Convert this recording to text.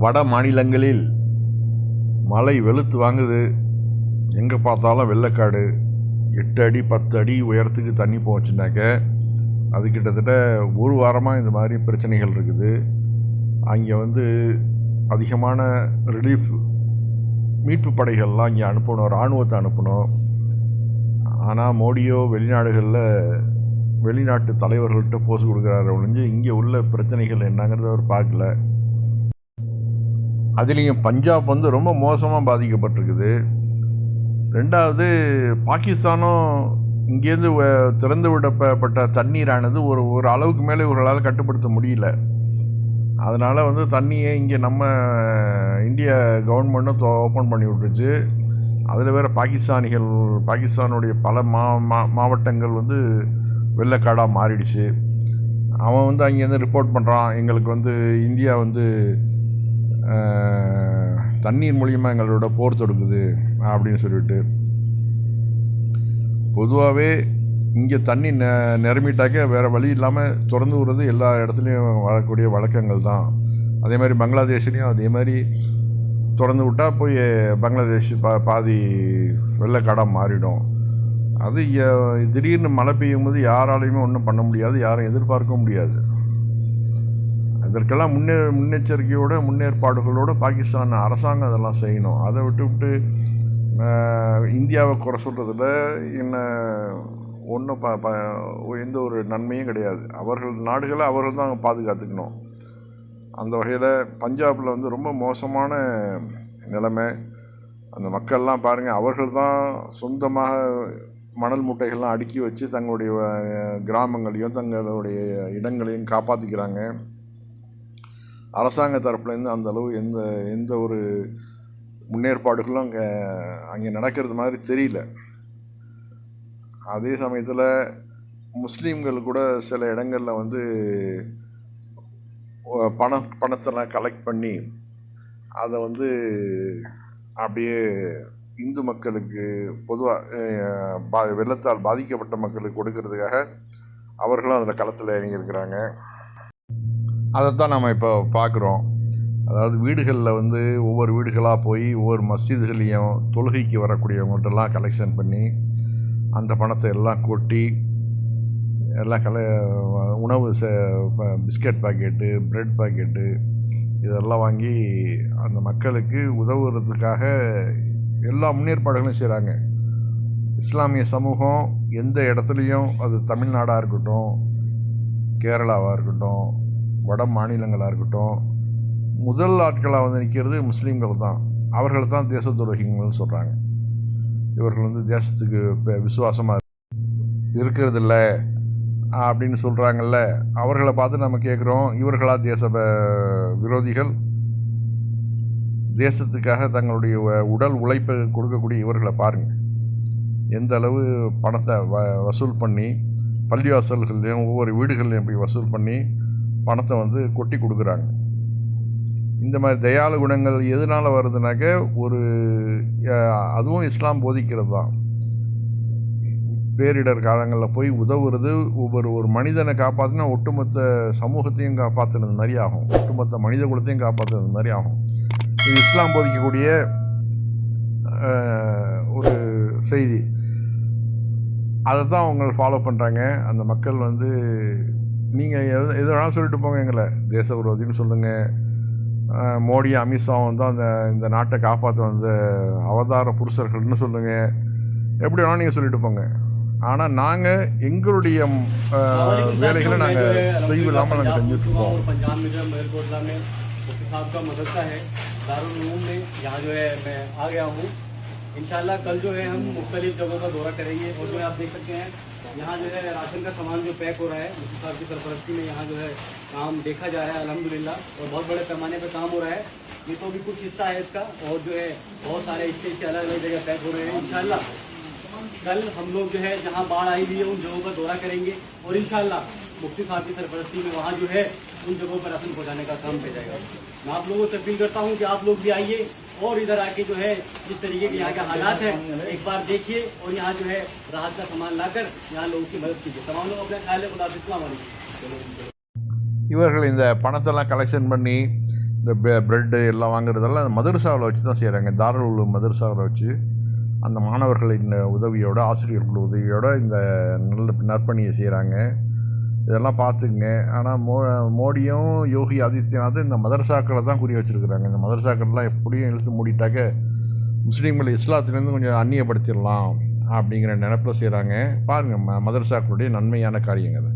வட மாநிலங்களில் மழை வெளுத்து வாங்குது. எங்கே பார்த்தாலும் வெள்ளக்காடு. 8 அடி 10 அடி உயரத்துக்கு தண்ணி போச்சுனாக்க அது கிட்டத்தட்ட ஒரு வாரமாக இந்த மாதிரி பிரச்சனைகள் இருக்குது. அங்கே அதிகமான ரிலீஃப் மீட்பு படைகள்லாம் இங்கே அனுப்பணும், இராணுவத்தை அனுப்பணும். ஆனால் மோடியோ வெளிநாட்டு தலைவர்கள்ட்ட போஸ் கொடுக்குறாரு ஒழிஞ்சு இங்கே உள்ள பிரச்சனைகள் என்னங்கிறத அவர் பார்க்கல. அதுலேயும் பஞ்சாப் ரொம்ப மோசமாக பாதிக்கப்பட்டிருக்குது. ரெண்டாவது, பாகிஸ்தானும் இங்கேருந்து திறந்து விடப்பட்ட தண்ணீரானது ஒரு அளவுக்கு மேலே இவர்களால் கட்டுப்படுத்த முடியல. அதனால் தண்ணியை இங்கே நம்ம இந்தியா கவர்மெண்ட்டும் ஓப்பன் பண்ணி விட்டுருச்சு. அதில் வேறு பாகிஸ்தானுடைய பல மாவட்டங்கள் வெள்ளக்காடாக மாறிடுச்சு. அவன் அங்கேருந்து ரிப்போர்ட் பண்ணுறான், எங்களுக்கு இந்தியா தண்ணீர் மூலியமாக எங்களோட போர் தொடுக்குது அப்படின்னு சொல்லிட்டு. பொதுவாகவே இங்கே தண்ணி நிரம்பிட்டாக்க வேறு வழி இல்லாமல் திறந்து விடுறது எல்லா இடத்துலையும் வரக்கூடிய வழக்கங்கள் தான். அதே மாதிரி பங்களாதேஷ்லேயும் அதே மாதிரி திறந்து விட்டால் போய் பங்களாதேஷ் பாதி வெள்ளக்காடாக மாறிடும். அது திடீர்னு மழை பெய்யும் போது யாராலையுமே ஒன்றும் பண்ண முடியாது, யாரும் எதிர்பார்க்க முடியாது. அதற்கெல்லாம் முன்னெச்சரிக்கையோடு முன்னேற்பாடுகளோடு பாகிஸ்தான் அரசாங்கம் அதெல்லாம் செய்யணும். அதை விட்டு இந்தியாவை குறை சொல்கிறதுல என்ன ஒன்றும் எந்த ஒரு நன்மையும் கிடையாது. நாடுகளை அவர்கள் தான் பாதுகாத்துக்கணும். அந்த வகையில் பஞ்சாபில் ரொம்ப மோசமான நிலைமை. அந்த மக்கள்லாம் பாருங்கள், அவர்கள் தான் சொந்தமாக மணல் மூட்டைகள்லாம் அடுக்கி வச்சு தங்களுடைய கிராமங்களையும் தங்களுடைய இடங்களையும் காப்பாற்றிக்கிறாங்க. அரசாங்க தரப்புலேருந்து அந்தளவு எந்த ஒரு முன்னேற்பாடுகளும் அங்கே நடக்கிறது மாதிரி தெரியல. அதே சமயத்தில் முஸ்லீம்கள் கூட சில இடங்களில் பணத்தெல்லாம் கலெக்ட் பண்ணி அதை அப்படியே இந்து மக்களுக்கு பொதுவாக வெள்ளத்தால் பாதிக்கப்பட்ட மக்களுக்கு கொடுக்கறதுக்காக அவர்களும் அதில் களத்தில் இறங்கியிருக்கிறாங்க. அதைத்தான் நம்ம இப்போ பார்க்குறோம். அதாவது வீடுகளில் ஒவ்வொரு வீடுகளாக போய் ஒவ்வொரு மஸ்ஜிதுகளையும் தொழுகைக்கு வரக்கூடியவங்கள்ட்டெல்லாம் கலெக்ஷன் பண்ணி அந்த பணத்தை எல்லாம் கொட்டி எல்லாம் உணவு பிஸ்கட் பாக்கெட்டு, ப்ரெட் பாக்கெட்டு இதெல்லாம் வாங்கி அந்த மக்களுக்கு உதவுறதுக்காக எல்லா முன்னேற்பாடுகளும் செய்கிறாங்க. இஸ்லாமிய சமூகம் எந்த இடத்துலையும், அது தமிழ்நாடாக இருக்கட்டும், கேரளாவாக இருக்கட்டும், வட மாநிலங்களாக இருக்கட்டும், முதல் ஆட்களாக நிற்கிறது முஸ்லீம்கள் தான். அவர்கள் தான் தேச துரோகிகள்னு சொல்கிறாங்க. இவர்கள் தேசத்துக்கு விசுவாசமாக இருக்கிறதில்ல அப்படின்னு சொல்கிறாங்கல்ல, அவர்களை பார்த்து நம்ம கேட்குறோம், இவர்களா தேச விரோதிகள்? தேசத்துக்காக தங்களுடைய உடல் உழைப்பை கொடுக்கக்கூடிய இவர்களை பாருங்கள், எந்த அளவு பணத்தை வசூல் பண்ணி பள்ளிவாசல்கள்லையும் ஒவ்வொரு வீடுகள்லையும் போய் வசூல் பண்ணி பணத்தை கொட்டி கொடுக்குறாங்க. இந்த மாதிரி தயாளு குணங்கள் எதனால் வருதுனாக்க அதுவும் இஸ்லாம் போதிக்கிறது தான். பேரிடர் காலங்களில் போய் உதவுறது ஒரு மனிதனை காப்பாற்றினா ஒட்டுமொத்த சமூகத்தையும் காப்பாற்றுனது மாதிரி ஆகும், ஒட்டுமொத்த மனித குலத்தையும் காப்பாற்றுறது மாதிரி ஆகும். இது இஸ்லாம் போதிக்கக்கூடிய ஒரு செய்தி. அதை தான் அவங்க ஃபாலோ பண்ணுறாங்க. அந்த மக்கள் நீங்கள் எது வேணாலும் சொல்லிட்டு போங்க, எங்களை தேச விரோதின்னு சொல்லுங்கள், மோடி அமித்ஷாவும் தான் இந்த நாட்டை காப்பாற்ற அவதார புருஷர்கள்னு சொல்லுங்கள், எப்படி வேணாலும் நீங்கள் சொல்லிட்டு போங்க. ஆனால் நாங்கள் எங்களுடைய வேலைகளை நாங்கள் தொய்வில்லாமல் நாங்கள் செஞ்சுட்ருக்கோம். इंशाल्लाह कल हम मुख्तलिफ जगहों का दौरा करेंगे और आप देख सकते हैं यहाँ राशन का सामान पैक हो रहा है, मुफ्ती साहब की सरपरस्ती में यहाँ काम देखा जा रहा है अल्हम्दुलिल्लाह, और बहुत बड़े पैमाने पर काम हो रहा है। ये तो भी कुछ हिस्सा है इसका, और बहुत सारे हिस्से इसके अलग अलग जगह पैक हो रहे हैं। इंशाल्लाह कल हम लोग जहाँ बाढ़ आई हुई है उन जगहों का दौरा करेंगे और इंशाल्लाह मुफ्ती साहब की सरपरस्ती में वहाँ उन जगहों पर राशन पहुँचाने का काम किया जाएगा। मैं आप लोगों से अपील करता हूँ कि आप लोग भी आइए और इधर आके जिस तरीके के यहाँ के हालात है एक बार देखिए और यहाँ राहत का सामान लाकर यहाँ लोगों की मदद कीजिए। तमाम लोग अपने ख्याल खुदा अस्सलाम वालेकुम। இவர்கள் இந்த பணத்தெல்லாம் கலெக்ஷன் பண்ணி இந்த ப்ரெட்டு எல்லாம் வாங்குறதெல்லாம் அந்த மதரசாவில் வச்சு தான் செய்கிறாங்க. தாருல் உலூம் மதரசாவில் வச்சு அந்த மாணவர்களின் உதவியோட, ஆசிரியர்கள் உதவியோட இந்த நற்பணியை செய்கிறாங்க. இதெல்லாம் பார்த்துக்குங்க. ஆனால் மோடியும் யோகி ஆதித்யநாத்தும் இந்த மதரசாக்களை தான் குறி வச்சுருக்குறாங்க. இந்த மதரசாக்கள்லாம் எப்படியும் இழுத்து மூடிட்டாக்க முஸ்லீம்களை இஸ்லாத்துலேருந்து கொஞ்சம் அந்நியப்படுத்திடலாம் அப்படிங்கிற நினைப்பில் செய்கிறாங்க. பாருங்கள், மதரசாக்களுடைய நன்மையான காரியங்கள்.